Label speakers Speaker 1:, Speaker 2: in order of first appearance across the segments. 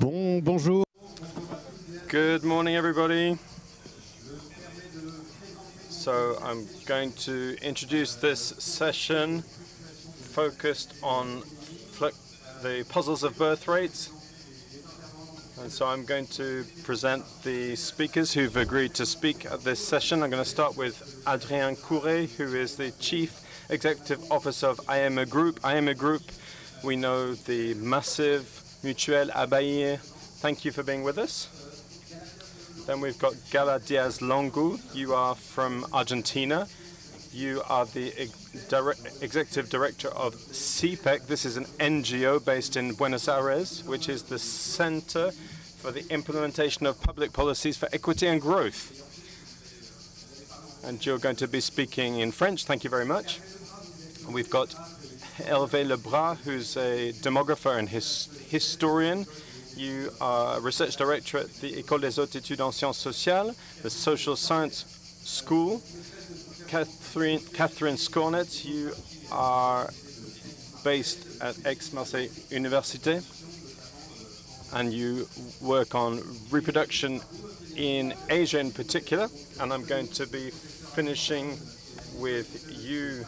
Speaker 1: Bonjour.
Speaker 2: Good morning, everybody. So I'm going to introduce this session focused on the puzzles of birth rates. And so I'm going to present the speakers who've agreed to speak at this session. I'm going to start with Adrien COURET, who is the Chief Executive Officer of Aéma Groupe. Aéma Groupe, we know the massive Mutuelle Abaïr. Thank you for being with us. Then we've got Gala DIAZ LANGOU. You are from Argentina. You are the Executive Director of CIPPEC. This is an NGO based in Buenos Aires, which is the Center for the Implementation of Public Policies for Equity and Growth. And you're going to be speaking in French. Thank you very much. We've got Hervé, who's a demographer and historian. You are Research Director at the Ecole des Hautes Etudes en Sciences Sociales, the Social Science School. Catherine SCORNET, you are based at Aix-Marseille Université, and you work on reproduction in Asia in particular. And I'm going to be finishing with you,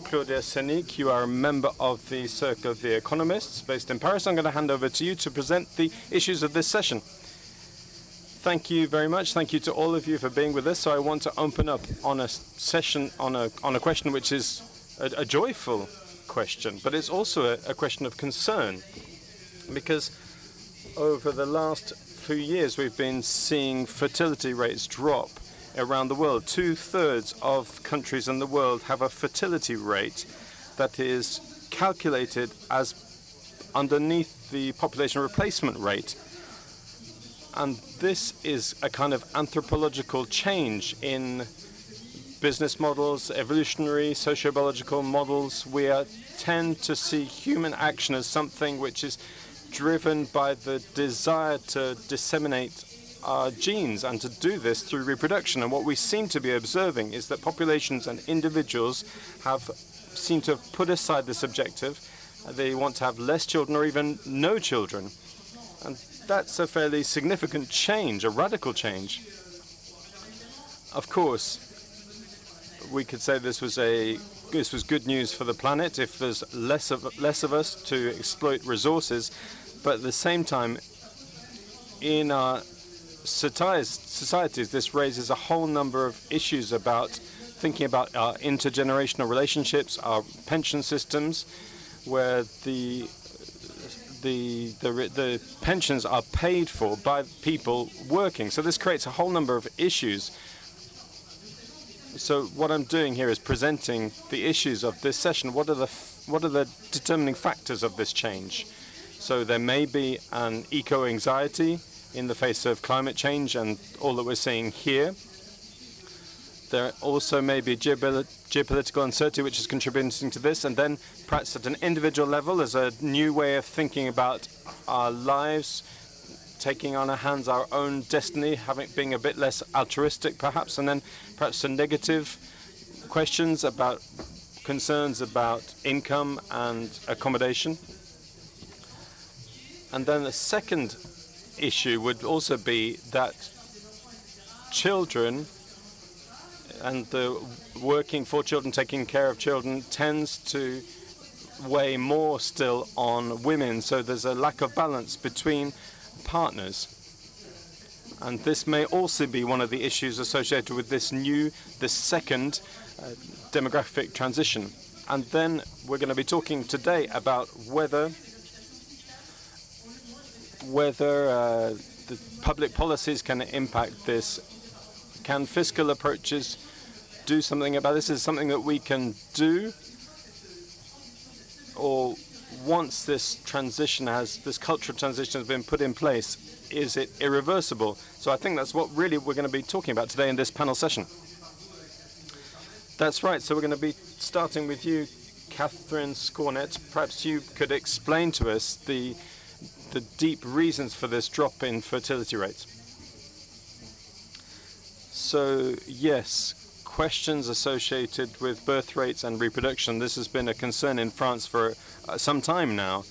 Speaker 2: Claudia SENIK. You are a member of the Cercle of the Economists based in Paris. I'm going to hand over to you to present the issues of this session. Thank you very much. Thank you to all of you for being with us. So I want to open up on a session on a question which is a joyful question, but it's also a question of concern, because over the last few years we've been seeing fertility rates drop around the world. 2/3 of countries in the world have a fertility rate that is calculated as underneath the population replacement rate. And this is a kind of anthropological change in business models, evolutionary, sociobiological models. We tend to see human action as something which is driven by the desire to disseminate our genes, and to do this through reproduction. And what we seem to be observing is that populations and individuals seem to have put aside this objective. They want to have less children or even no children. And that's a fairly significant change, a radical change. Of course, we could say this was good news for the planet if there's less of us to exploit resources, but at the same time, in our societies, this raises a whole number of issues about thinking about our intergenerational relationships, our pension systems, where the pensions are paid for by people working. So this creates a whole number of issues. So what I'm doing here is presenting the issues of this session. What are the determining factors of this change? So there may be an eco-anxiety in the face of climate change and all that we're seeing here. There also may be geopolitical uncertainty which is contributing to this, and then perhaps at an individual level there's a new way of thinking about our lives, taking on our hands our own destiny, being a bit less altruistic perhaps, and then perhaps some negative questions about concerns about income and accommodation. And then the second issue would also be that children and the working for children, taking care of children, tends to weigh more still on women. So there's a lack of balance between partners. And this may also be one of the issues associated with this second demographic transition. And then we're going to be talking today about whether the public policies can impact this. Can fiscal approaches do something about this? Is it something that we can do? Or once this cultural transition has been put in place, is it irreversible? So I think that's what really we're going to be talking about today in this panel session. That's right. So we're going to be starting with you, Catherine SCORNET. Perhaps you could explain to us the deep reasons for this drop in fertility rates. So yes, questions associated with birth rates and reproduction. This has been a concern in France for some time now,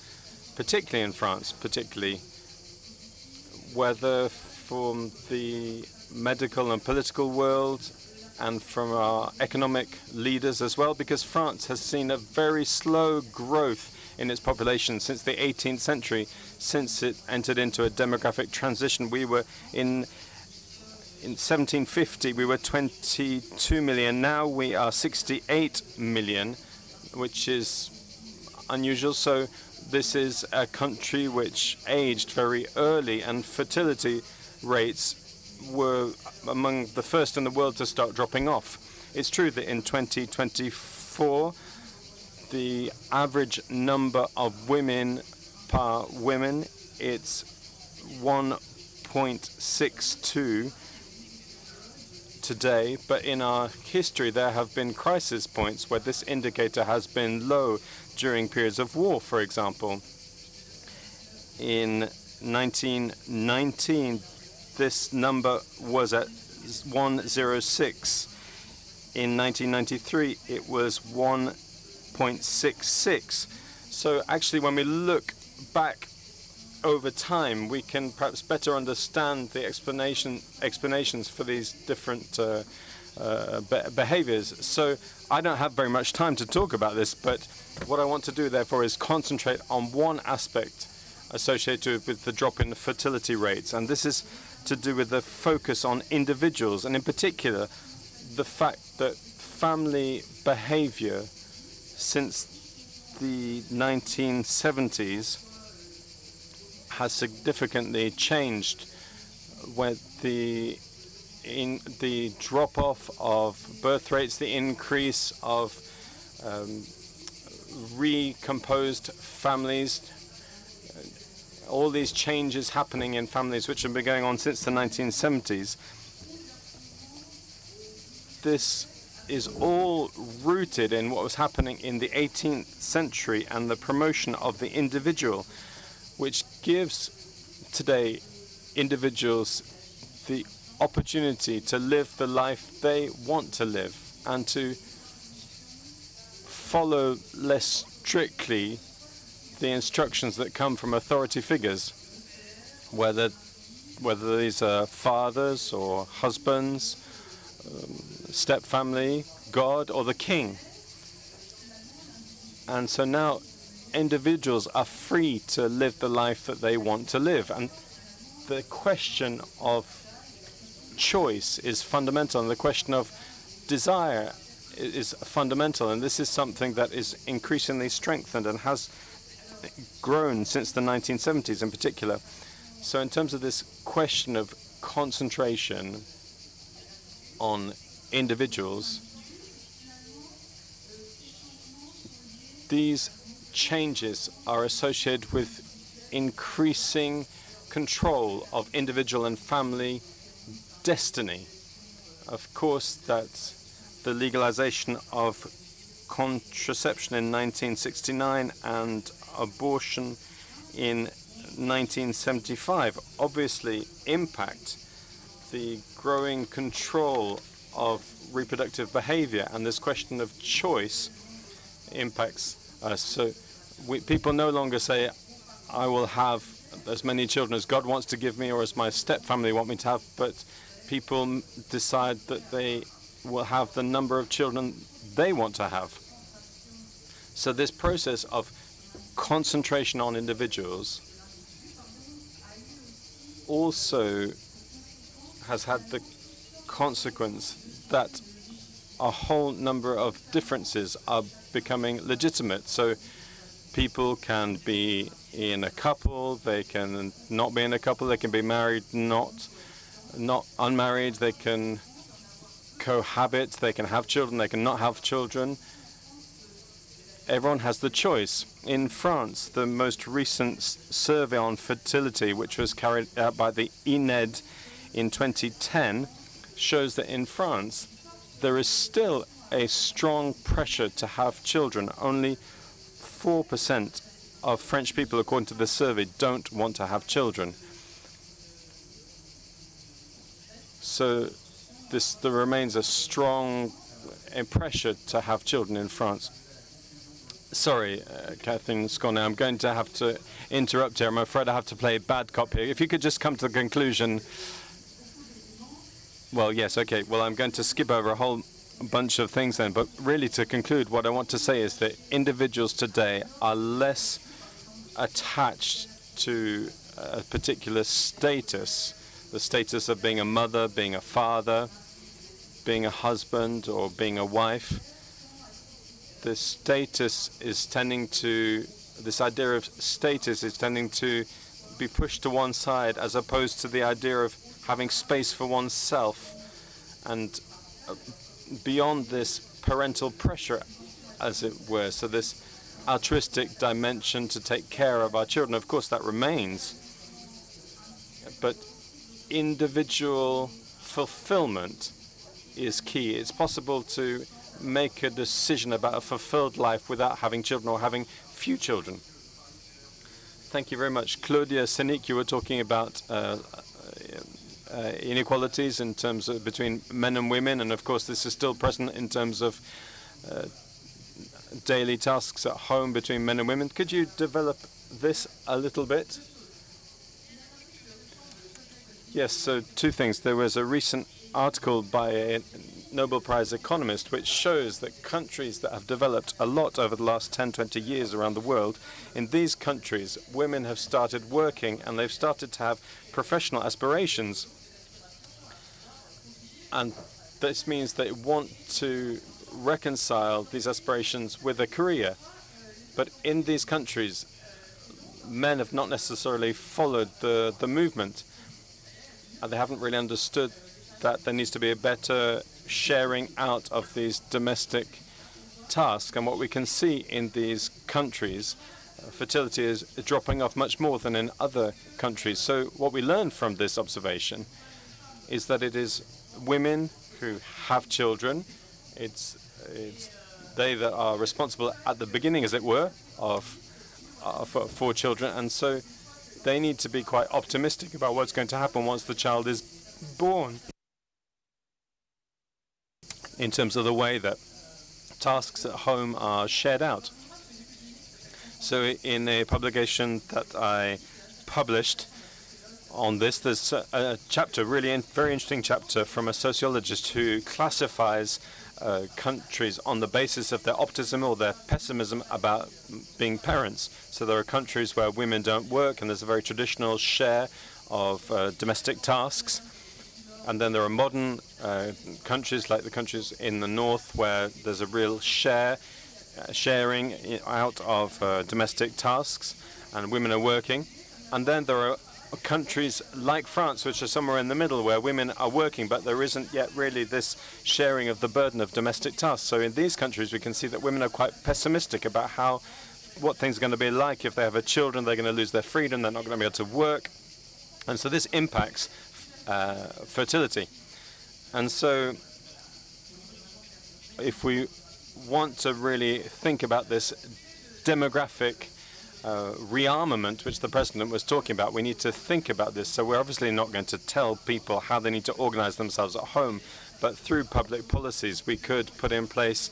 Speaker 2: particularly in France, whether from the medical and political world and from our economic leaders as well, because France has seen a very slow growth in its population since the 18th century, since it entered into a demographic transition. We were in 1750, we were 22 million. Now we are 68 million, which is unusual. So this is a country which aged very early, and fertility rates were among the first in the world to start dropping off. It's true that in 2024, the average number of women per woman, it's 1.62 today, but in our history there have been crisis points where this indicator has been low during periods of war, for example. In 1919, this number was at 106. In 1993, it was 1.66. So actually, when we look back over time, we can perhaps better understand the explanations for these different behaviors. So I don't have very much time to talk about this, but what I want to do, therefore, is concentrate on one aspect associated with the drop in the fertility rates, and this is to do with the focus on individuals, and in particular, the fact that family behavior since the 1970s has significantly changed, with the drop-off of birth rates, the increase of recomposed families, all these changes happening in families which have been going on since the 1970s. This is all rooted in what was happening in the 18th century and the promotion of the individual, which gives today individuals the opportunity to live the life they want to live and to follow less strictly the instructions that come from authority figures, whether these are fathers or husbands, stepfamily, God, or the king. And so now individuals are free to live the life that they want to live. And the question of choice is fundamental, and the question of desire is fundamental. And this is something that is increasingly strengthened and has grown since the 1970s in particular. So in terms of this question of concentration on individuals, these changes are associated with increasing control of individual and family destiny. Of course, that's the legalization of contraception in 1969 and abortion in 1975 obviously impact the growing control of reproductive behavior, and this question of choice impacts us. So people no longer say, I will have as many children as God wants to give me or as my stepfamily want me to have, but people decide that they will have the number of children they want to have. So this process of concentration on individuals also has had the consequence that a whole number of differences are becoming legitimate. So people can be in a couple, they can not be in a couple, they can be married, not unmarried, they can cohabit, they can have children, they can not have children. Everyone has the choice. In France, the most recent survey on fertility, which was carried out by the INED in 2010, shows that in France, there is still a strong pressure to have children. Only 4% of French people, according to this survey, don't want to have children. So there remains a strong pressure to have children in France. Sorry, Catherine Scornet, I'm going to have to interrupt here. I'm afraid I have to play bad cop here. If you could just come to the conclusion. Well, yes, okay. Well, I'm going to skip over a whole bunch of things then. But really, to conclude, what I want to say is that individuals today are less attached to a particular status, the status of being a mother, being a father, being a husband, or being a wife. The status is tending to, this idea of status is tending to be pushed to one side, as opposed to the idea of having space for oneself and beyond this parental pressure, as it were. So this altruistic dimension to take care of our children, of course, that remains. But individual fulfillment is key. It's possible to make a decision about a fulfilled life without having children or having few children. Thank you very much. Claudia, SENIK, you were talking about inequalities in terms of between men and women, and of course this is still present in terms of daily tasks at home between men and women. Could you develop this a little bit? Yes, so two things. There was a recent article by a Nobel Prize economist which shows that countries that have developed a lot over the last 10, 20 years around the world, in these countries, women have started working and they've started to have professional aspirations. And this means they want to reconcile these aspirations with a career. But in these countries, men have not necessarily followed the movement. And they haven't really understood that there needs to be a better sharing out of these domestic tasks. And what we can see in these countries, fertility is dropping off much more than in other countries. So what we learn from this observation is that it is women who have children. It's they that are responsible at the beginning, as it were, for children. And so they need to be quite optimistic about what's going to happen once the child is born, in terms of the way that tasks at home are shared out. So in a publication that I published on this, there's a chapter, really very interesting chapter, from a sociologist who classifies countries on the basis of their optimism or their pessimism about being parents. So there are countries where women don't work and there's a very traditional share of domestic tasks. And then there are modern countries, like the countries in the north, where there's a real sharing out of domestic tasks and women are working. And then there are countries like France, which are somewhere in the middle, where women are working, but there isn't yet really this sharing of the burden of domestic tasks. So in these countries, we can see that women are quite pessimistic about what things are going to be like. If they have children, they're going to lose their freedom, they're not going to be able to work. And so this impacts fertility. And so if we want to really think about this demographic rearmament, which the President was talking about, we need to think about this. So we're obviously not going to tell people how they need to organize themselves at home, but through public policies we could put in place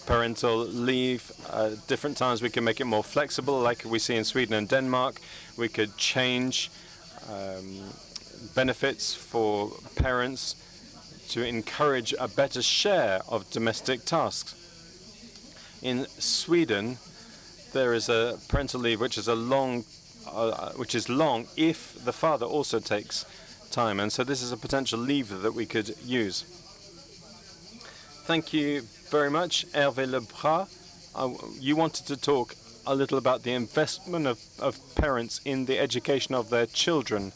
Speaker 2: parental leave at different times. We can make it more flexible, like we see in Sweden and Denmark. We could change benefits for parents to encourage a better share of domestic tasks. In Sweden, there is a parental leave which is long if the father also takes time, and so this is a potential lever that we could use. Thank you very much, Hervé Lebras. You wanted to talk a little about the investment of parents in the education of their children,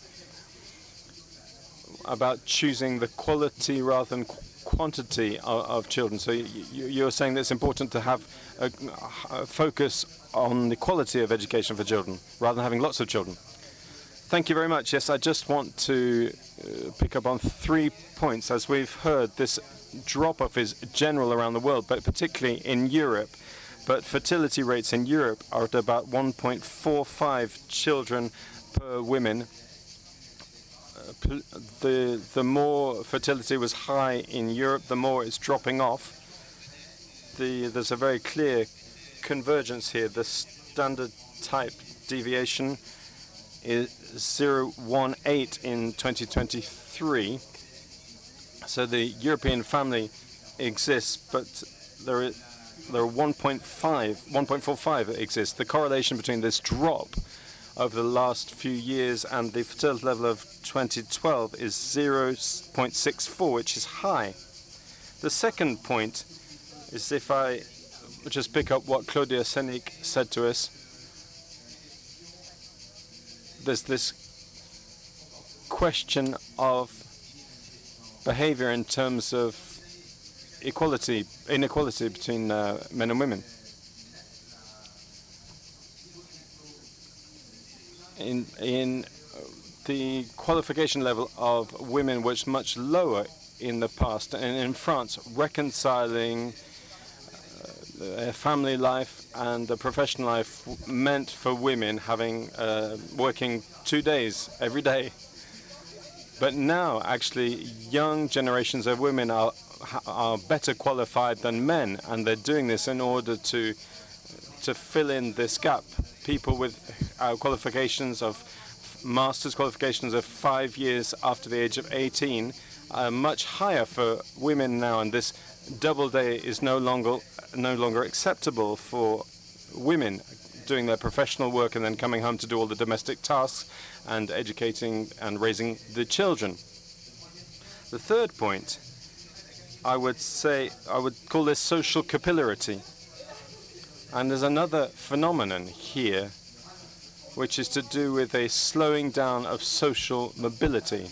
Speaker 2: about choosing the quality rather than quantity of children. So you're saying that it's important to have a focus on the quality of education for children rather than having lots of children. Thank you very much. Yes, I just want to pick up on 3 points. As we've heard, this drop-off is general around the world, but particularly in Europe. But fertility rates in Europe are at about 1.45 children per woman. The more fertility was high in Europe, the more it's dropping off. there's a very clear convergence here. The standard type deviation is 0.18 in 2023. So the European family exists, but there are 1.45 exists. The correlation between this drop over the last few years and the fertility level of 2012 is 0.64, which is high. The second point is, if I just pick up what Claudia SENIK said to us, there's this question of behavior in terms of inequality between men and women. In the qualification level of women was much lower in the past, and in France, reconciling family life and the professional life meant for women having working 2 days every day. But now, actually, young generations of women are better qualified than men, and they're doing this in order to fill in this gap. People with qualifications of master's qualifications of 5 years after the age of 18 are much higher for women now, and this double day is no longer acceptable for women doing their professional work and then coming home to do all the domestic tasks and educating and raising the children. The third point, I would call this social capillarity. And there's another phenomenon here, which is to do with a slowing down of social mobility.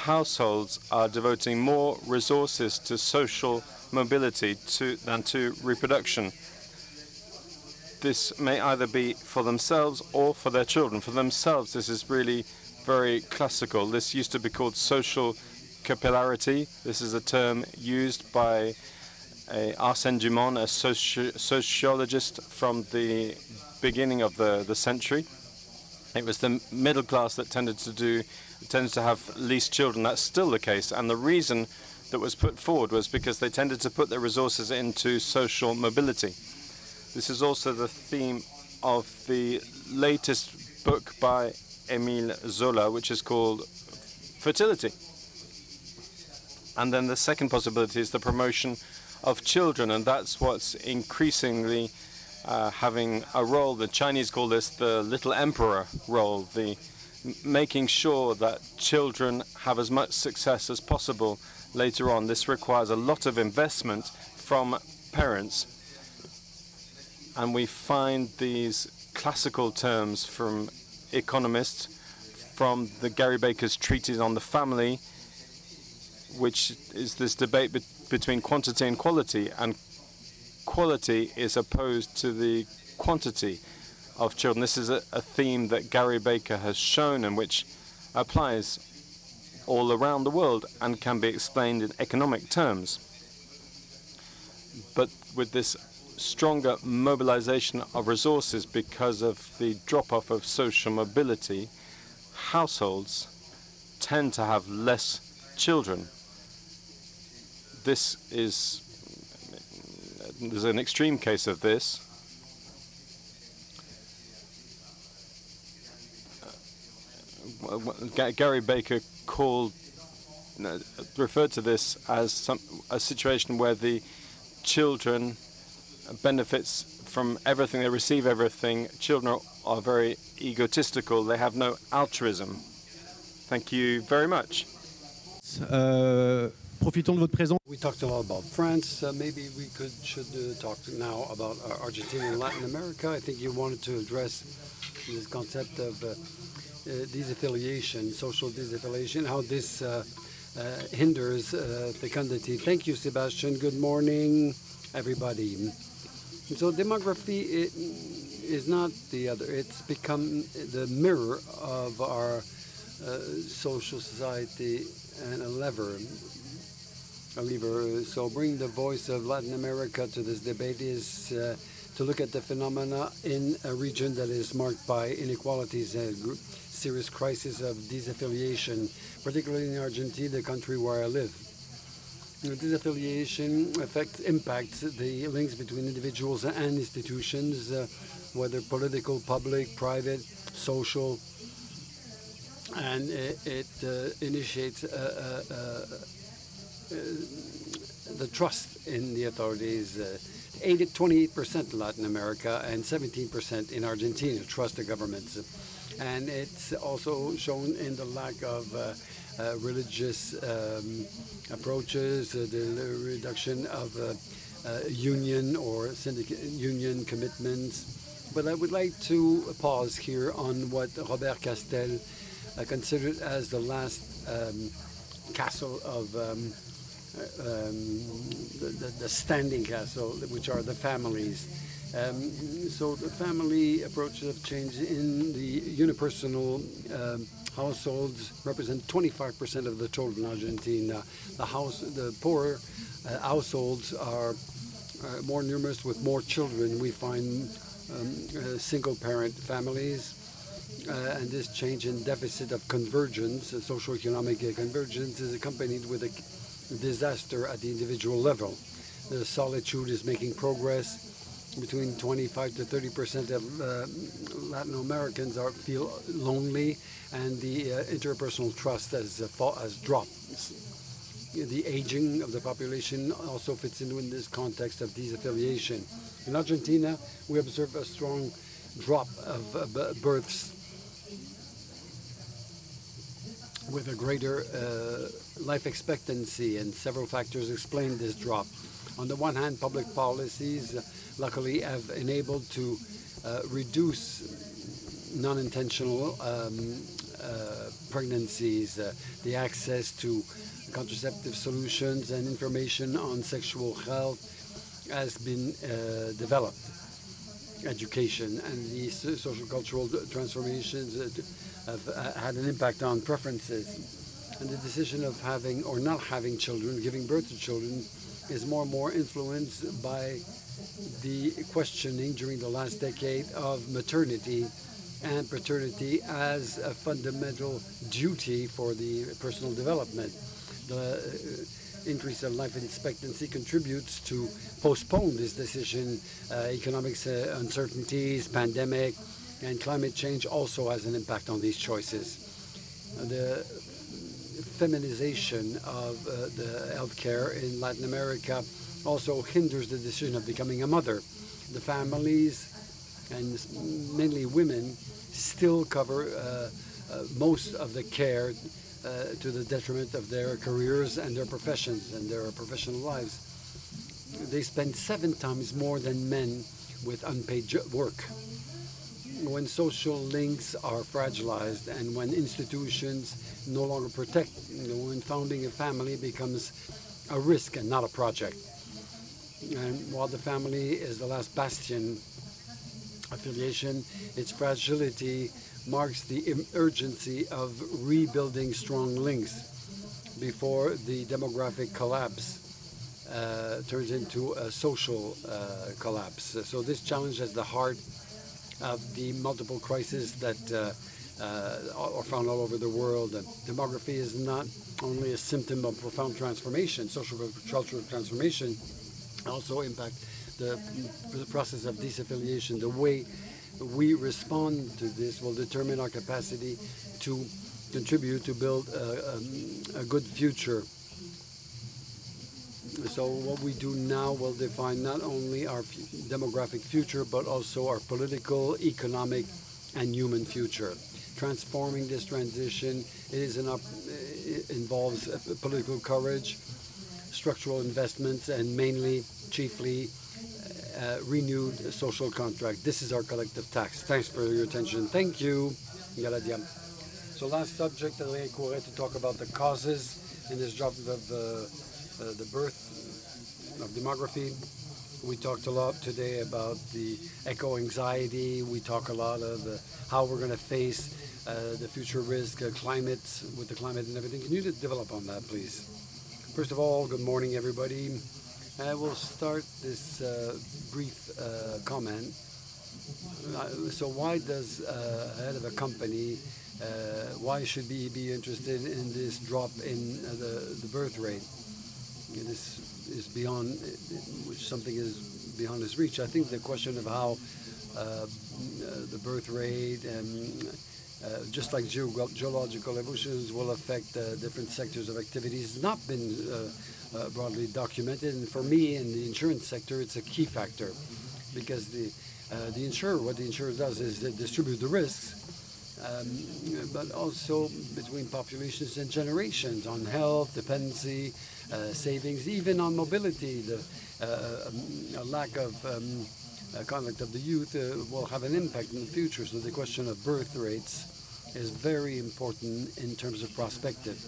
Speaker 2: Households are devoting more resources to social mobility than to reproduction. This may either be for themselves or for their children. For themselves, this is really very classical. This used to be called social capillarity. This is a term used by Arsène Dumont, a sociologist from the beginning of the century. It was the middle class that tended to have least children. That's still the case, and the reason that was put forward was because they tended to put their resources into social mobility. This is also the theme of the latest book by Émile Zola, which is called Fertility. And then the second possibility is the promotion of children, and that's what's increasingly having a role. The Chinese call this the little emperor role, the making sure that children have as much success as possible later on. This requires a lot of investment from parents, and we find these classical terms from economists, from the Gary Baker's treatise on the family, which is this debate between quantity and quality is opposed to the quantity of children. This is a theme that Gary Baker has shown and which applies all around the world and can be explained in economic terms. But with this stronger mobilization of resources because of the drop-off of social mobility, households tend to have less children. There's an extreme case of this. Gary Baker referred to this as a situation where the children benefits from everything, they receive everything. Children are very egotistical, they have no altruism. Thank you very much.
Speaker 1: Profitons de votre présence.
Speaker 3: We talked a lot about France. Maybe we should talk now about Argentina and Latin America. I think you wanted to address this concept of disaffiliation, social disaffiliation, how this hinders fecundity. Thank you, Sebastian. Good morning, everybody. So demography is not the other. It's become the mirror of our social society and a lever. So bring the voice of Latin America to this debate is to look at the phenomena in a region that is marked by inequalities and serious crisis of disaffiliation, particularly in Argentina, the country where I live. Disaffiliation impacts the links between individuals and institutions, whether political, public, private, social, and it initiates the trust in the authorities. 28% in Latin America and 17% in Argentina trust the governments. And it's also shown in the lack of religious approaches, the reduction of union or syndicate union commitments. But I would like to pause here on what Robert Castel considered as the last castle of the standing castle, which are the families. So the family approaches have changed. In the unipersonal households represent 25% of the total in Argentina. The poor households are more numerous with more children. We find single-parent families, and this change in deficit of convergence, socioeconomic convergence, is accompanied with a disaster at the individual level. The solitude is making progress. Between 25 to 30% of Latin Americans feel lonely, and the interpersonal trust has dropped. The aging of the population also fits in this context of disaffiliation. In Argentina, we observe a strong drop of births with a greater life expectancy, and several factors explain this drop. On the one hand, public policies luckily have enabled to reduce non-intentional pregnancies. The access to contraceptive solutions and information on sexual health has been developed. Education and the social cultural transformations have had an impact on preferences. And the decision of having or not having children, giving birth to children, is more and more influenced by the questioning during the last decade of maternity and paternity as a fundamental duty for the personal development. The increase of life expectancy contributes to postpone this decision. Economic uncertainties, pandemic, and climate change also has an impact on these choices. The feminization of the healthcare in Latin America also hinders the decision of becoming a mother. The families, and mainly women, still cover most of the care to the detriment of their careers and their professions and their professional lives. They spend 7 times more than men with unpaid work. When social links are fragilized and when institutions no longer protect, when founding a family becomes a risk and not a project. And while the family is the last bastion affiliation, its fragility marks the urgency of rebuilding strong links before the demographic collapse turns into a social collapse. So this challenge is the heart of the multiple crises that are found all over the world. Demography is not only a symptom of profound transformation, social cultural transformation, also impact the process of disaffiliation. The way we respond to this will determine our capacity to contribute to build a good future. So what we do now will define not only our demographic future, but also our political, economic, and human future. Transforming this transition involves political courage, structural investments, and chiefly, renewed social contract. This is our collective task. Thanks for your attention. Thank you, Gala. So last subject, Adrien COURET, to talk about the causes in this drop of the birth of demography. We talked a lot today about the eco-anxiety. We talk a lot of how we're going to face the future risk, climate, with the climate and everything. Can you develop on that, please? First of all, good morning, everybody. I will start this brief comment. So why does a head of a company, why should he be interested in this drop in the birth rate? this is beyond, which something is beyond his reach. I think the question of how the birth rate and just like geological evolutions will affect different sectors of activities has not been broadly documented. And for me, in the insurance sector, it's a key factor, because the insurer, what the insurer does is distribute the risks, but also between populations and generations, on health, dependency, savings, even on mobility. A lack of conduct of the youth will have an impact in the future. So the question of birth rates is very important in terms of prospective,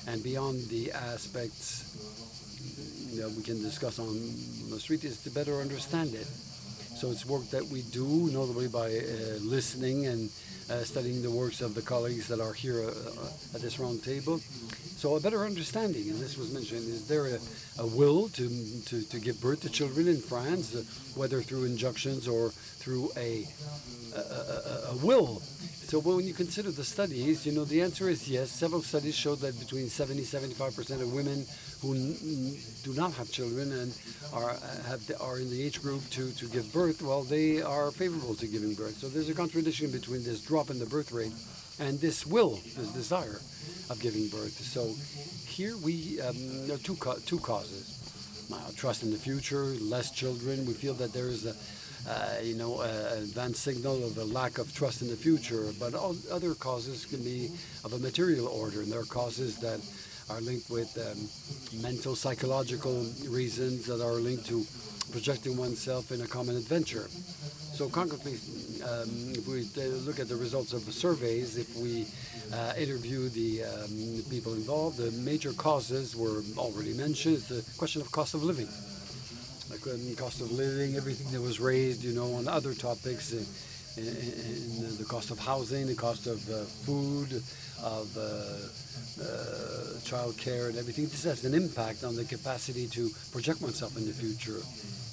Speaker 3: and beyond the aspects that we can discuss on the street is to better understand it. So it's work that we do, notably by listening and studying the works of the colleagues that are here at this round table. So a better understanding, and this was mentioned, is there a will to give birth to children in France, whether through injunctions or through a will? So when you consider the studies, you know, the answer is yes. Several studies show that between 70–75% of women who do not have children and are in the age group to give birth, well, they are favorable to giving birth. So there's a contradiction between this drop in the birth rate and this will, this desire of giving birth. So here there are two causes. Trust in the future, less children. We feel that there is an advanced signal of a lack of trust in the future, but other causes can be of a material order, and there are causes that are linked with mental, psychological reasons that are linked to projecting oneself in a common adventure. So concretely, if we look at the results of the surveys, if we interview the people involved, the major causes were already mentioned. It's the question of cost of living. Cost of living, everything that was raised, you know, on other topics, in the cost of housing, the cost of food, of child care and everything. This has an impact on the capacity to project oneself in the future.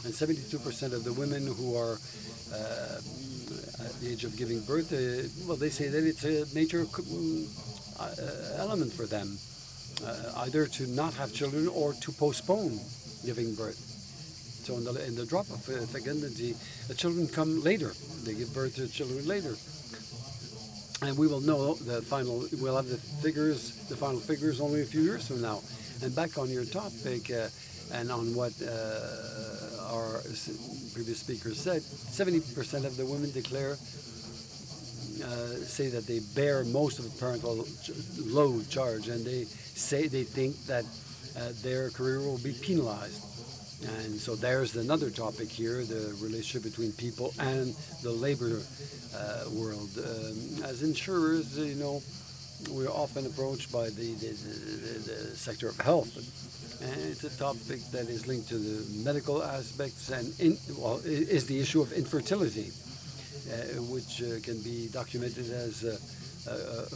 Speaker 3: And 72% of the women who are at the age of giving birth, well, they say that it's a major element for them, either to not have children or to postpone giving birth. So in the drop of fecundity, the children come later. They give birth to children later. And we will know we'll have the final figures only a few years from now. And back on your topic, and on what our previous speaker said, 70% of the women say that they bear most of the parental load charge, and they think that their career will be penalized. And so there's another topic here, the relationship between people and the labor world. As insurers, you know, we're often approached by the sector of health. And it's a topic that is linked to the medical aspects and is the issue of infertility, which can be documented as a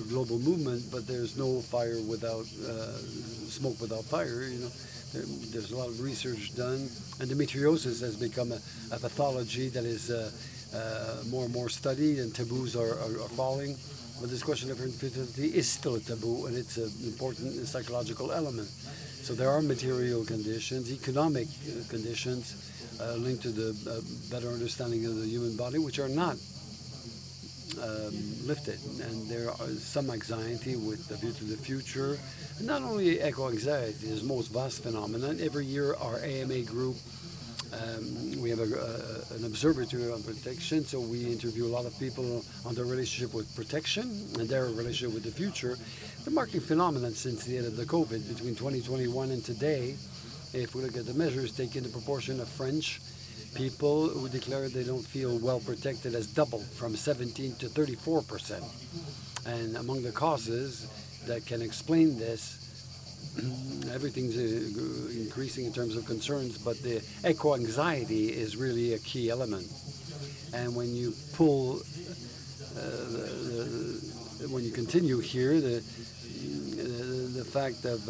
Speaker 3: global movement, but there's no fire without smoke without fire, you know. There's a lot of research done, and endometriosis has become a pathology that is more and more studied, and taboos are falling. But this question of infertility is still a taboo, and it's an important psychological element. So there are material conditions, economic conditions linked to the better understanding of the human body, which are not lifted, and there is some anxiety with the view to the future. And not only eco-anxiety is the most vast phenomenon. Every year our Aéma group, we have an observatory on protection, so we interview a lot of people on their relationship with protection and their relationship with the future. The marking phenomenon since the end of the COVID, between 2021 and today, if we look at the measures taken, the proportion of French people who declare they don't feel well protected has doubled from 17 to 34%. And among the causes that can explain this, everything's increasing in terms of concerns, but the eco-anxiety is really a key element. And when you when you continue here, the fact of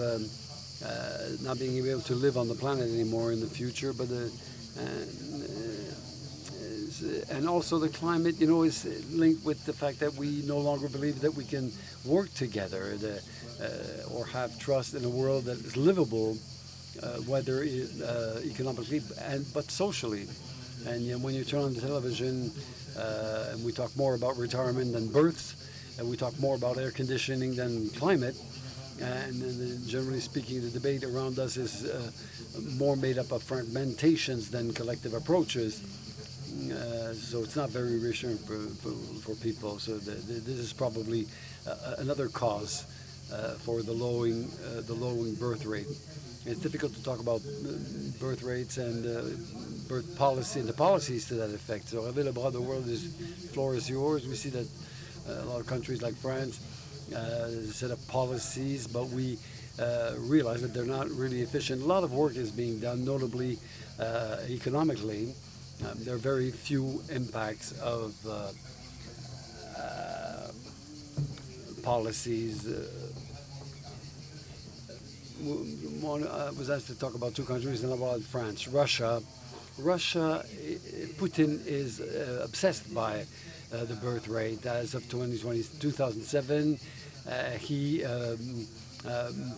Speaker 3: not being able to live on the planet anymore in the future, but and also the climate, you know, is linked with the fact that we no longer believe that we can work together or have trust in a world that is livable whether economically but socially. And when you turn on the television, and we talk more about retirement than births, and we talk more about air conditioning than climate, and generally speaking, the debate around us is more made up of fragmentations than collective approaches. So it's not very reassuring for people. So this is probably another cause for the lowering birth rate. It's difficult to talk about birth rates and birth policy and the policies to that effect. So Hervé, le bras, the floor is yours. We see that a lot of countries like France set up policies, but we realize that they're not really efficient. A lot of work is being done, notably economically. There are very few impacts of policies. I was asked to talk about two countries and about France. Russia, Putin is obsessed by the birth rate. As of 2007, he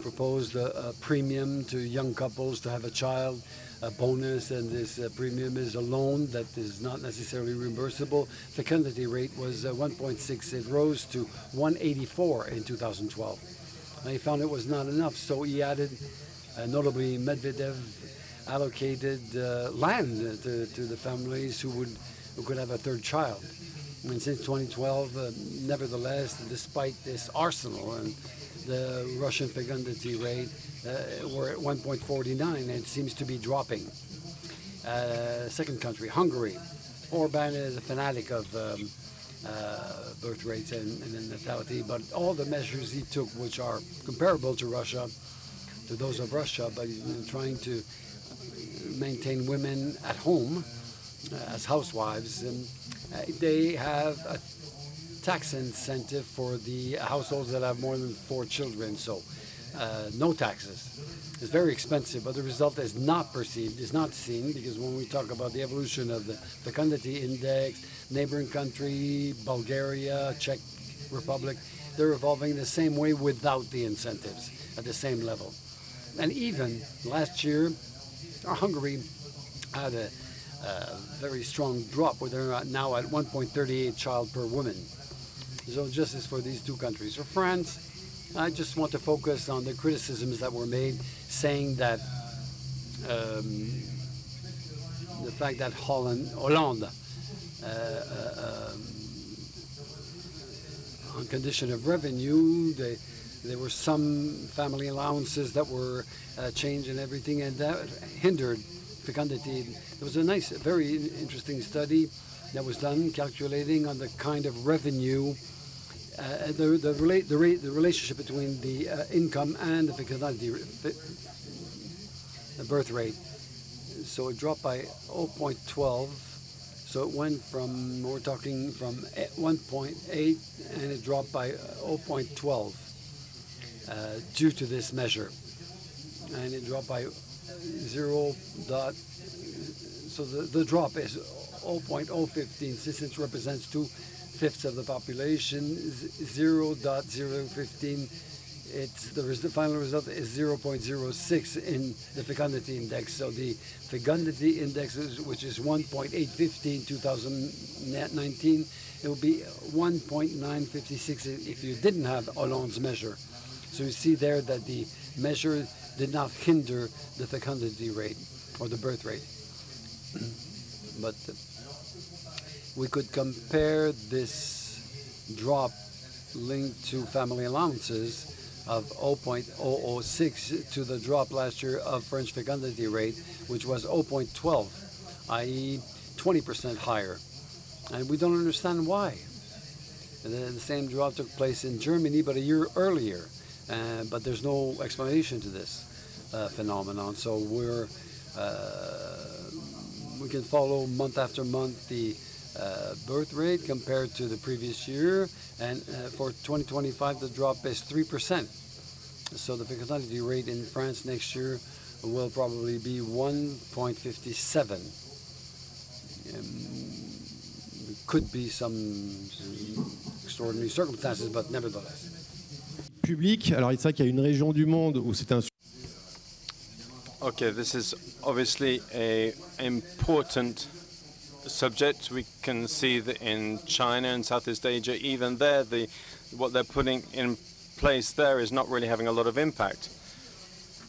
Speaker 3: proposed a premium to young couples to have a child, a bonus, and this premium is a loan that is not necessarily reimbursable. Fecundity rate was 1.6. It rose to 184 in 2012. And he found it was not enough, so he added, notably Medvedev allocated land to the families who could have a third child. And since 2012, nevertheless, despite this arsenal, and the Russian fecundity rate were at 1.49, and it seems to be dropping. Second country, Hungary. Orban is a fanatic of birth rates and natality, but all the measures he took, which are comparable to Russia, to those of Russia, but trying to maintain women at home as housewives, and they have a tax incentive for the households that have more than 4 children, so no taxes. It's very expensive, but the result is not perceived, is not seen, because when we talk about the evolution of the fecundity index, neighboring country, Bulgaria, Czech Republic, they're evolving the same way without the incentives at the same level. And even last year, Hungary had a very strong drop, where they're now at 1.38 child per woman. So justice for these two countries. For France, I just want to focus on the criticisms that were made, saying that the fact that Hollande, on condition of revenue, there were some family allowances that were changed and everything, and that hindered fecundity. There was a nice, very interesting study that was done calculating on the kind of revenue, the relationship between the income and the fecundity, the birth rate. So it dropped by 0.12. So it went from, we're talking from 1.8, and it dropped by 0.12 due to this measure. And it dropped by 0. So the drop is 0.015, since it represents 2/5 of the population. 0.015. The final result is 0.06 in the fecundity index. So the fecundity index, which is 1.815 2019, it will be 1.956 if you didn't have Hollande's measure. So you see there that the measure did not hinder the fecundity rate or the birth rate. But we could compare this drop linked to family allowances of 0.006 to the drop last year of French fecundity rate, which was 0.12, i.e. 20% higher. And we don't understand why. The same drop took place in Germany, but a year earlier. But there's no explanation to this phenomenon. So we can follow month after month the birth rate compared to the previous year, and for 2025 the drop is 3%. So the fecundity rate in France next year will probably be 1.57. Could be some extraordinary circumstances, but nevertheless.
Speaker 1: Public, alors c'est vrai qu'il y a une région du monde où c'est un...
Speaker 2: Okay, this is obviously an important subject. We can see that in China and Southeast Asia, even there, what they're putting in place there is not really having a lot of impact.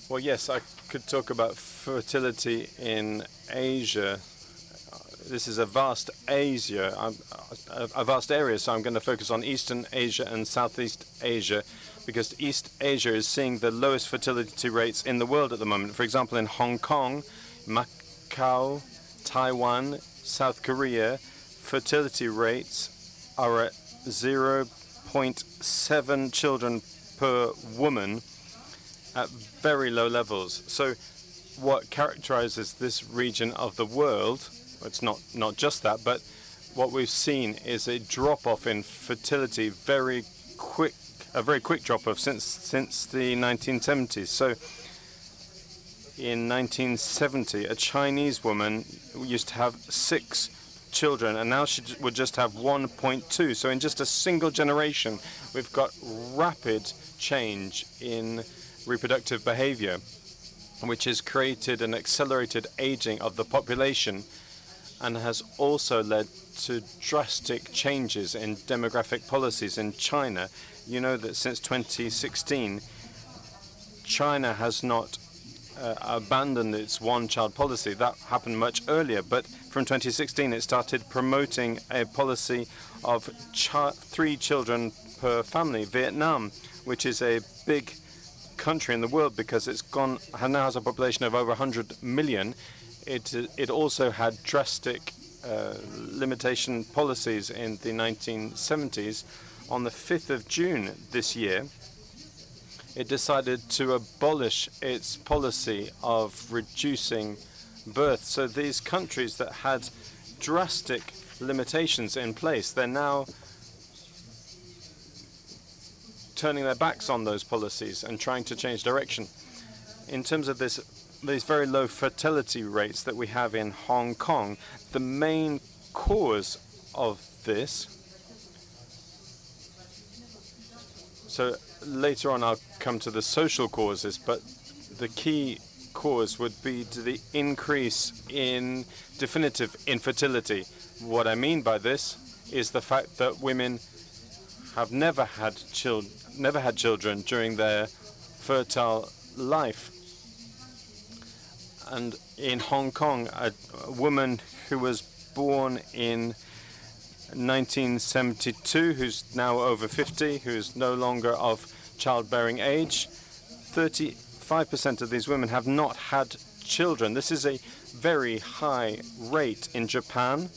Speaker 2: Well, yes, I could talk about fertility in Asia. This is a vast Asia, a vast area, so I'm going to focus on Eastern Asia and Southeast Asia, because East Asia is seeing the lowest fertility rates in the world at the moment. For example, in Hong Kong, Macau, Taiwan, South Korea, fertility rates are at 0.7 children per woman at very low levels. So what characterizes this region of the world, it's not just that, but what we've seen is a drop-off in fertility, a very quick drop-off since the 1970s. So in 1970, a Chinese woman used to have 6 children, and now she would just have 1.2. So in just a single generation, we've got rapid change in reproductive behavior, which has created an accelerated aging of the population and has also led to drastic changes in demographic policies in China. You know that since 2016, China has not abandoned its one-child policy. That happened much earlier, but from 2016 it started promoting a policy of 3 children per family. Vietnam, which is a big country in the world because now has a population of over 100 million, it also had drastic limitation policies in the 1970s. On the 5th of June this year, it decided to abolish its policy of reducing birth. So these countries that had drastic limitations in place, they're now turning their backs on those policies and trying to change direction. In terms of these very low fertility rates that we have in Hong Kong, the main cause of this, so later on I'll come to the social causes, but the key cause would be to the increase in definitive infertility. What I mean by this is the fact that women have never had children during their fertile life. And in Hong Kong, a woman who was born in 1972, who's now over 50, who's no longer of childbearing age, 35% of these women have not had children. This is a very high rate in Japan.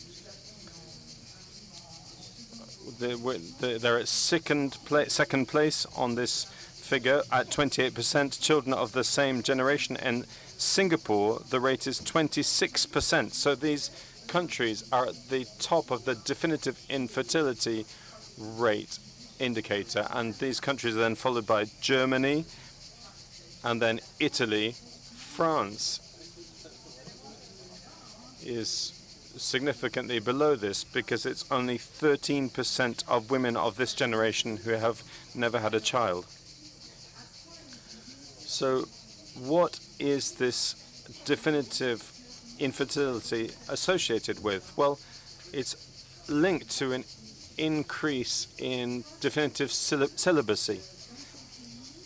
Speaker 2: They're at second place on this figure at 28%, children of the same generation. In Singapore, the rate is 26%. So these countries are at the top of the definitive infertility rate indicator. And these countries are then followed by Germany, and then Italy. France is significantly below this because it's only 13% of women of this generation who have never had a child. So what is this definitive infertility associated with? Well, it's linked to an increase in definitive celibacy.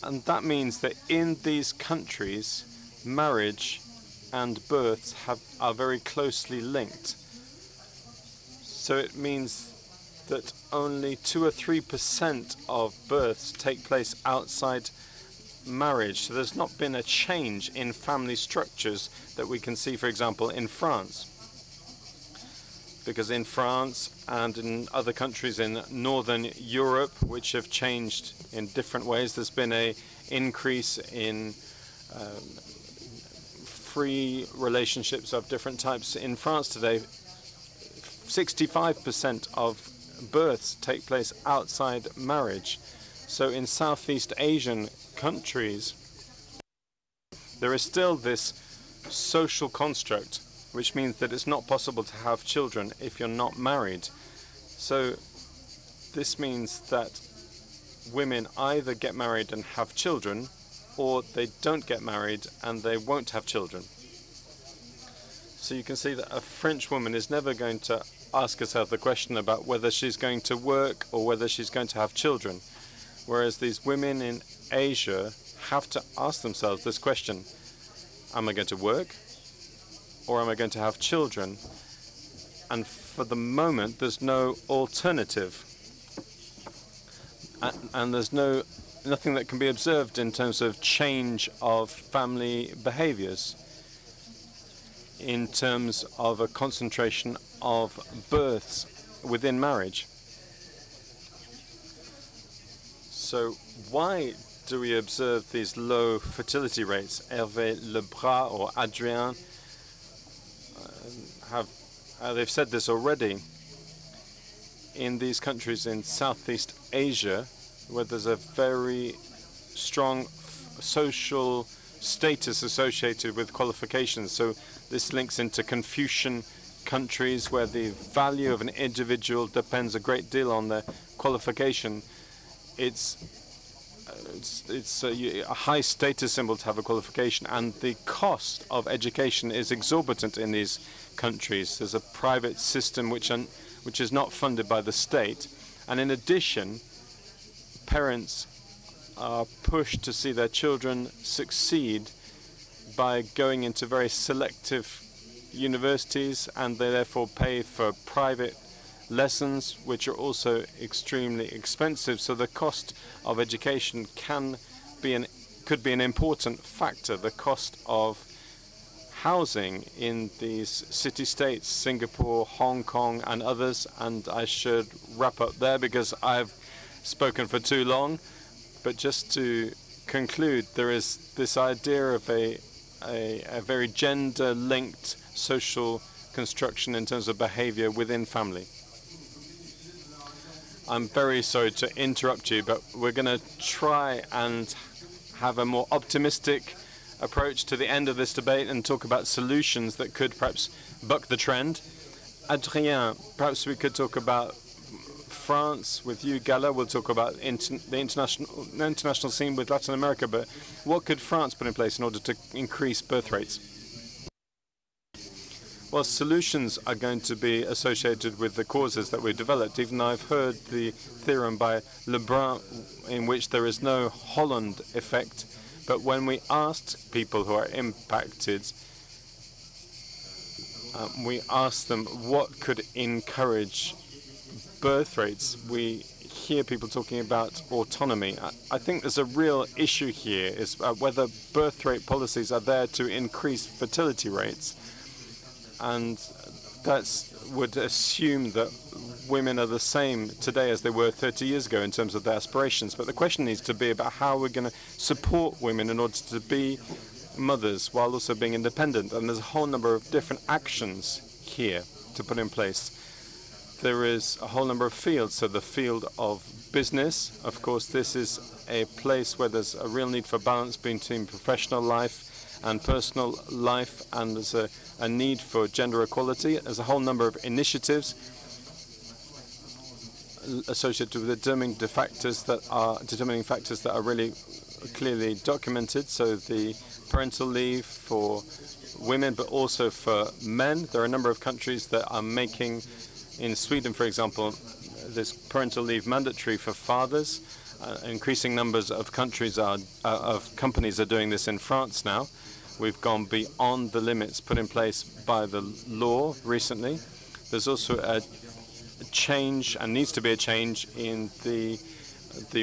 Speaker 2: And that means that in these countries, marriage and births are very closely linked. So it means that only 2 or 3% of births take place outside marriage. So there's not been a change in family structures that we can see, for example, in France. Because in France and in other countries in Northern Europe, which have changed in different ways, there's been an increase in free relationships of different types. In France today, 65% of births take place outside marriage. So in Southeast Asian countries, there is still this social construct, which means that it's not possible to have children if you're not married. So this means that women either get married and have children, or they don't get married and they won't have children. So you can see that a French woman is never going to ask herself the question about whether she's going to work or whether she's going to have children. Whereas these women in Asia have to ask themselves this question: am I going to work or am I going to have children? And for the moment, there's no alternative. And there's nothing that can be observed in terms of change of family behaviors, in terms of a concentration of births within marriage. So why do we observe these low fertility rates? Hervé, Lebras, or Adrien they've said this already. In these countries in Southeast Asia, where there's a very strong social status associated with qualifications. So this links into Confucian countries where the value of an individual depends a great deal on their qualification. It's a high status symbol to have a qualification, and the cost of education is exorbitant in these countries. There's a private system which is not funded by the state, and in addition, parents are pushed to see their children succeed by going into very selective universities, and they therefore pay for private lessons, which are also extremely expensive. So the cost of education could be an important factor. The cost of housing in these city-states, Singapore, Hong Kong, and others. And I should wrap up there because I've spoken for too long. But just to conclude, there is this idea of a very gender-linked social construction in terms of behavior within family. I'm very sorry to interrupt you, but we're going to try and have a more optimistic approach to the end of this debate and talk about solutions that could perhaps buck the trend. Adrien, perhaps we could talk about France with you. Gala, we'll talk about the international scene with Latin America, but what could France put in place in order to increase birth rates? Well, solutions are going to be associated with the causes that we developed. Even though I've heard the theorem by Lebrun in which there is no Holland effect, but when we asked people who are impacted, we asked them what could encourage birth rates. We hear people talking about autonomy. I think there's a real issue here is whether birth rate policies are there to increase fertility rates. And that would assume that women are the same today as they were 30 years ago in terms of their aspirations. But the question needs to be about how we're going to support women in order to be mothers while also being independent. And there's a whole number of different actions here to put in place. There is a whole number of fields. So the field of business, of course, this is a place where there's a real need for balance between professional life and personal life, and there's a need for gender equality. There's a whole number of initiatives associated with determining factors that are really clearly documented. So the parental leave for women, but also for men. There are a number of countries that are making, in Sweden, for example, this parental leave mandatory for fathers. Increasing numbers of companies are doing this in France now. We've gone beyond the limits put in place by the law recently. There's also a change, and needs to be a change, in the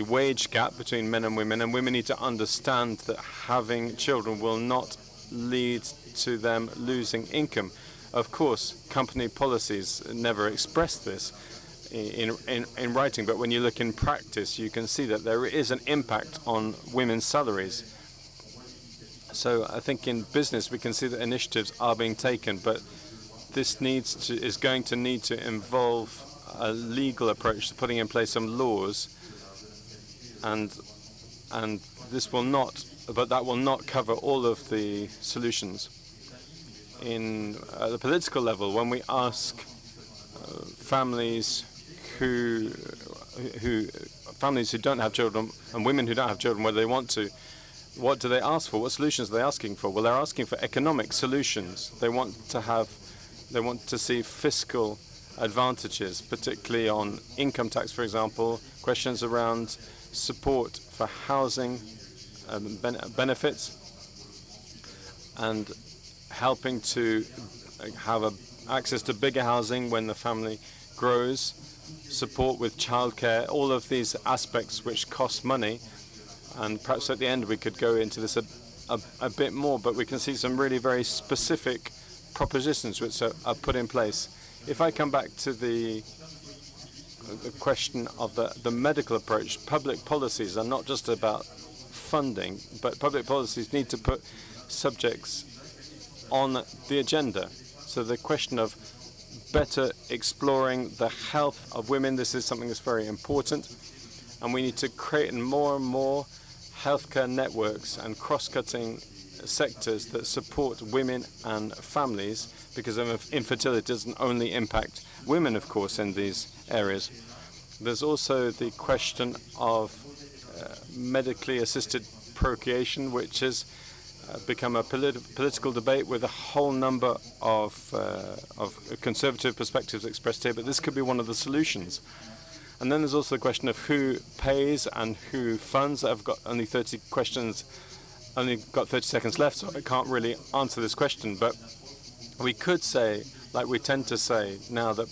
Speaker 2: wage gap between men and women need to understand that having children will not lead to them losing income. Of course, company policies never express this in writing, but when you look in practice, you can see that there is an impact on women's salaries. So I think in business we can see that initiatives are being taken, but this is going to need to involve a legal approach to putting in place some laws, and this will not, but that will not cover all of the solutions. In the political level, when we ask families who don't have children and women who don't have children whether they want to, What do they ask for? What solutions are they asking for? Well, they're asking for economic solutions. They want to see fiscal advantages, particularly on income tax, for example, questions around support for housing benefits, and helping to have access to bigger housing when the family grows, support with childcare, all of these aspects which cost money. And perhaps at the end we could go into this a bit more, but we can see some really very specific propositions which are put in place. If I come back to the question of the medical approach, public policies are not just about funding, but public policies need to put subjects on the agenda. So the question of better exploring the health of women, this is something that's very important, and we need to create more and more healthcare networks and cross-cutting sectors that support women and families, because infertility doesn't only impact women, of course, in these areas. There's also the question of medically assisted procreation, which has become a political debate with a whole number of conservative perspectives expressed here, but this could be one of the solutions. And then there's also the question of who pays and who funds. I've got only 30 seconds left, so I can't really answer this question, but we could say, like we tend to say now, that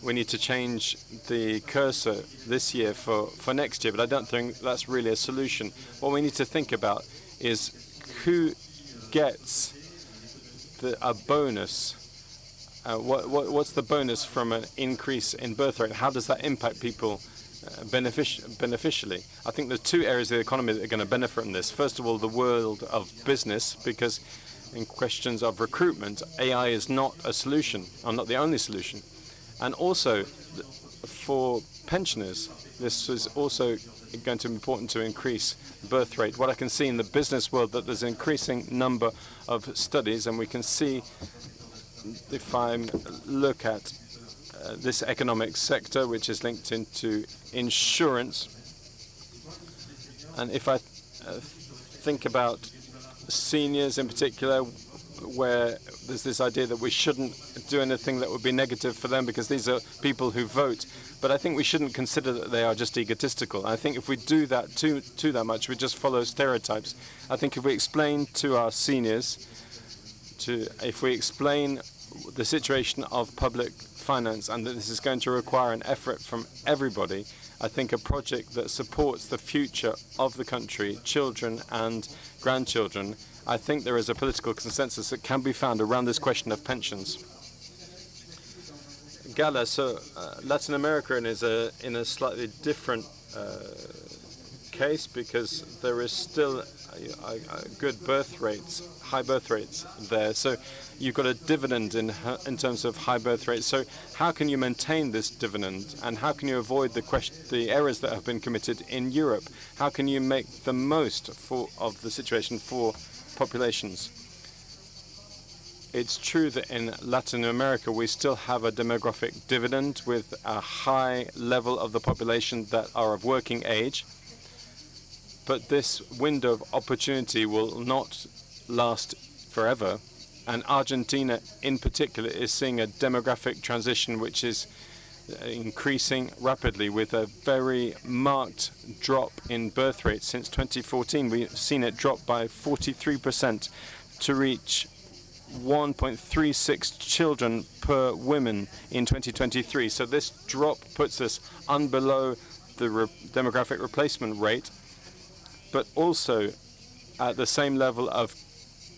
Speaker 2: we need to change the cursor this year for next year, but I don't think that's really a solution. What we need to think about is who gets a bonus. What's the bonus from an increase in birth rate? How does that impact people beneficially? I think there's two areas of the economy that are going to benefit from this. First of all, the world of business, because in questions of recruitment, AI is not a solution, or not the only solution. And also, for pensioners, this is also going to be important to increase birth rate. What I can see in the business world, that there's an increasing number of studies, and we can see, if I look at this economic sector, which is linked into insurance, and if I think about seniors in particular, where there's this idea that we shouldn't do anything that would be negative for them because these are people who vote. But I think we shouldn't consider that they are just egotistical. I think if we do that too that much, we just follow stereotypes. I think if we explain to our seniors, if we explain the situation of public finance and that this is going to require an effort from everybody, I think a project that supports the future of the country, children and grandchildren, I think there is a political consensus that can be found around this question of pensions. Gala, so Latin America is in a slightly different case, because there is still good birth rates, high birth rates there. So you've got a dividend in terms of high birth rates. So how can you maintain this dividend, and how can you avoid the errors that have been committed in Europe? How can you make the most of the situation for populations? It's true that in Latin America we still have a demographic dividend with a high level of the population that are of working age, but this window of opportunity will not last forever, and Argentina in particular is seeing a demographic transition which is increasing rapidly, with a very marked drop in birth rates. Since 2014, we've seen it drop by 43% to reach 1.36 children per woman in 2023. So this drop puts us below the demographic replacement rate, but also at the same level of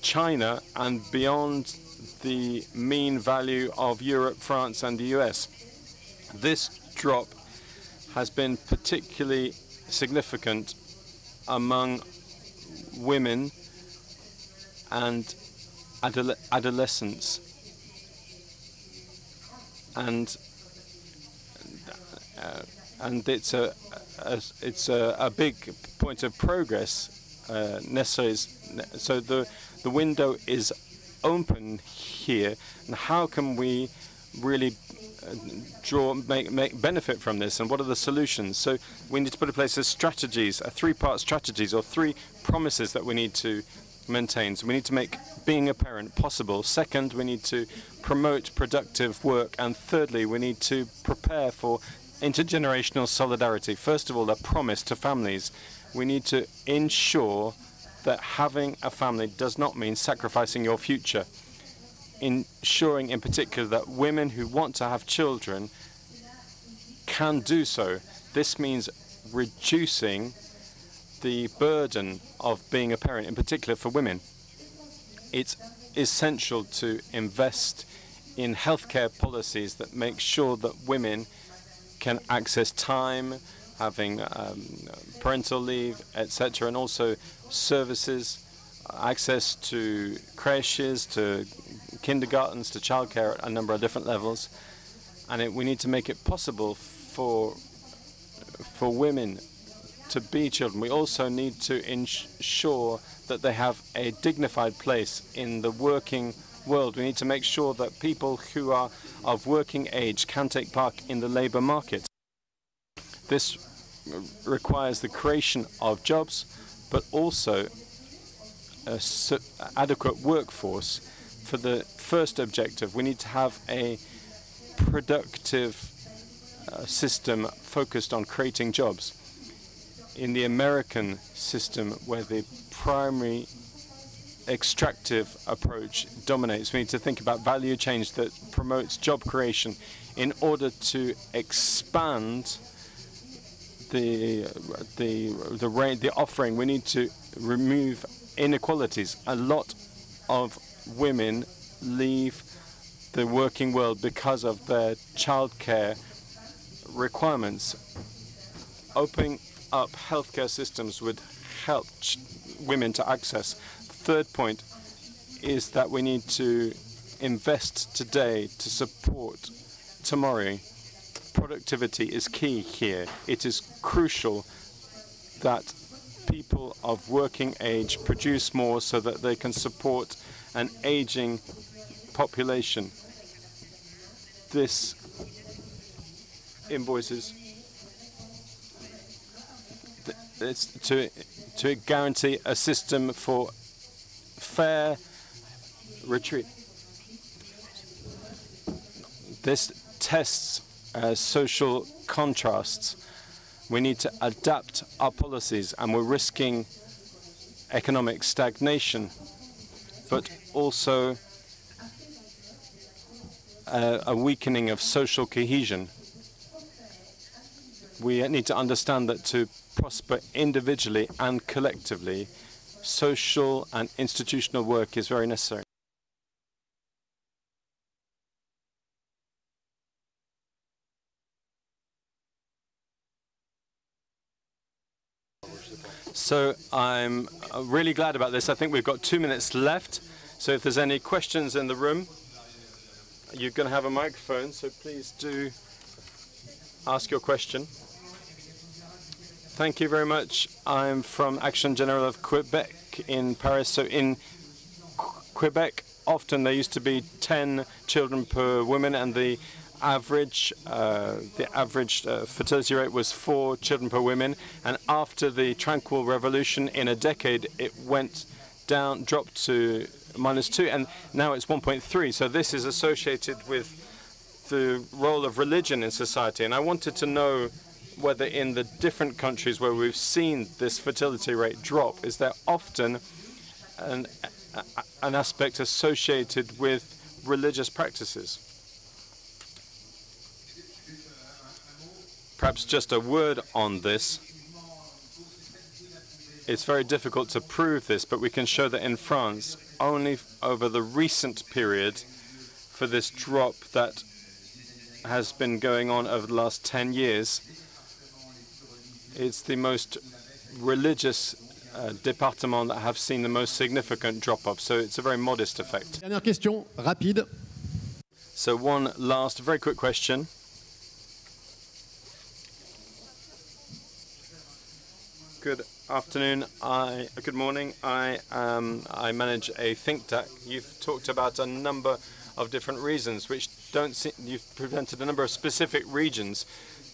Speaker 2: China and beyond the mean value of Europe, France, and the US. This drop has been particularly significant among women and adolescents, and it's a big point of progress necessary. So the window is open here, and how can we really benefit from this, and what are the solutions? So we need to put in place strategies, three-part strategies, or three promises that we need to maintain. So we need to make being a parent possible. Second, we need to promote productive work. And thirdly, we need to prepare for intergenerational solidarity. First of all, the promise to families. We need to ensure that having a family does not mean sacrificing your future. Ensuring in particular that women who want to have children can do so. This means reducing the burden of being a parent, in particular for women. It's essential to invest in healthcare policies that make sure that women can access time, having parental leave, etc., and also services, access to creches, to kindergartens, to childcare at a number of different levels. And we need to make it possible for women to be children. We also need to ensure that they have a dignified place in the working world. We need to make sure that people who are of working age can take part in the labor market. This requires the creation of jobs, but also an adequate workforce. For the first objective, we need to have a productive system focused on creating jobs. In the American system, where the primary extractive approach dominates, we need to think about value change that promotes job creation. In order to expand the offering, we need to remove inequalities. A lot of women leave the working world because of their childcare requirements. Opening up healthcare systems would help women to access. The third point is that we need to invest today to support tomorrow. Productivity is key here. It is crucial that people of working age produce more so that they can support an aging population. This invoices it's to guarantee a system for fair retreat. This tests social contrasts. We need to adapt our policies, and we're risking economic stagnation, but also a weakening of social cohesion. We need to understand that to prosper individually and collectively, social and institutional work is very necessary. So I'm really glad about this. I think we've got 2 minutes left. So if there's any questions in the room, you're going to have a microphone, so please do ask your question. Thank you very much. I'm from Action General of Quebec in Paris. So in Quebec, often there used to be 10 children per woman, and the average fertility rate was 4 children per woman. And after the Tranquil Revolution, in a decade, it went down, dropped to -2, and now it's 1.3. So this is associated with the role of religion in society. And I wanted to know whether in the different countries where we've seen this fertility rate drop, is there often an aspect associated with religious practices? Perhaps just a word on this. It's very difficult to prove this, but we can show that in France, only over the recent period for this drop that has been going on over the last 10 years, it's the most religious department that have seen the most significant drop-off. So it's a very modest effect.
Speaker 1: Dernière question, rapide.
Speaker 2: So one last, very quick question. Good afternoon. Good morning. I manage a think tank. You've talked about a number of different reasons, which don't seem, you've presented a number of specific regions,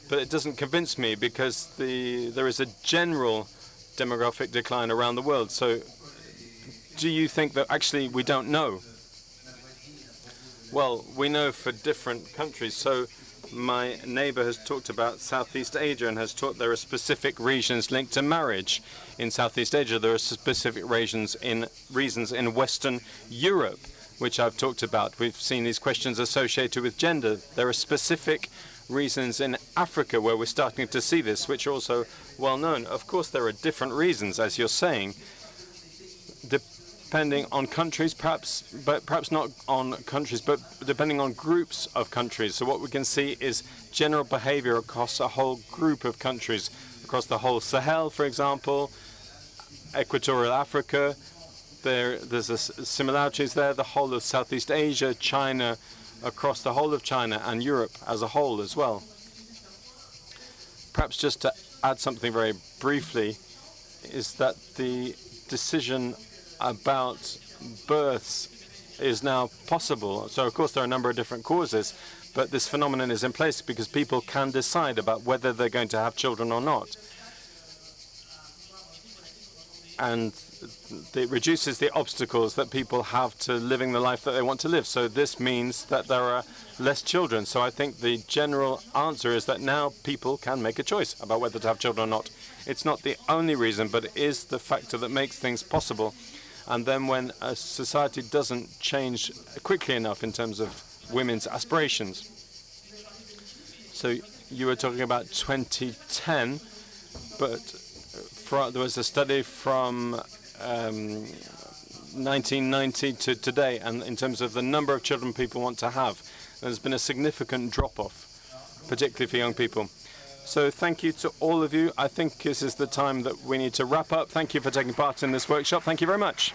Speaker 2: but it doesn't convince me because there is a general demographic decline around the world. So do you think that actually we don't know? Well, we know for different countries. So my neighbor has talked about Southeast Asia and has taught there are specific regions linked to marriage in Southeast Asia. There are specific reasons in Western Europe, which I've talked about. We've seen these questions associated with gender. There are specific reasons in Africa where we're starting to see this, which are also well known. Of course, there are different reasons, as you're saying, depending on countries, perhaps not on countries, but depending on groups of countries. So what we can see is general behavior across a whole group of countries, across the whole Sahel, for example, Equatorial Africa. There's similarities there, the whole of Southeast Asia, China, across the whole of China and Europe as a whole as well. Perhaps just to add something very briefly, is that the decision about births is now possible. So of course there are a number of different causes, but this phenomenon is in place because people can decide about whether they're going to have children or not. And it reduces the obstacles that people have to living the life that they want to live. So this means that there are less children. So I think the general answer is that now people can make a choice about whether to have children or not. It's not the only reason, but it is the factor that makes things possible. And then when a society doesn't change quickly enough in terms of women's aspirations. So you were talking about 2010, but there was a study from 1990 to today, and in terms of the number of children people want to have, there's been a significant drop-off, particularly for young people. So thank you to all of you. I think this is the time that we need to wrap up. Thank you for taking part in this workshop. Thank you very much.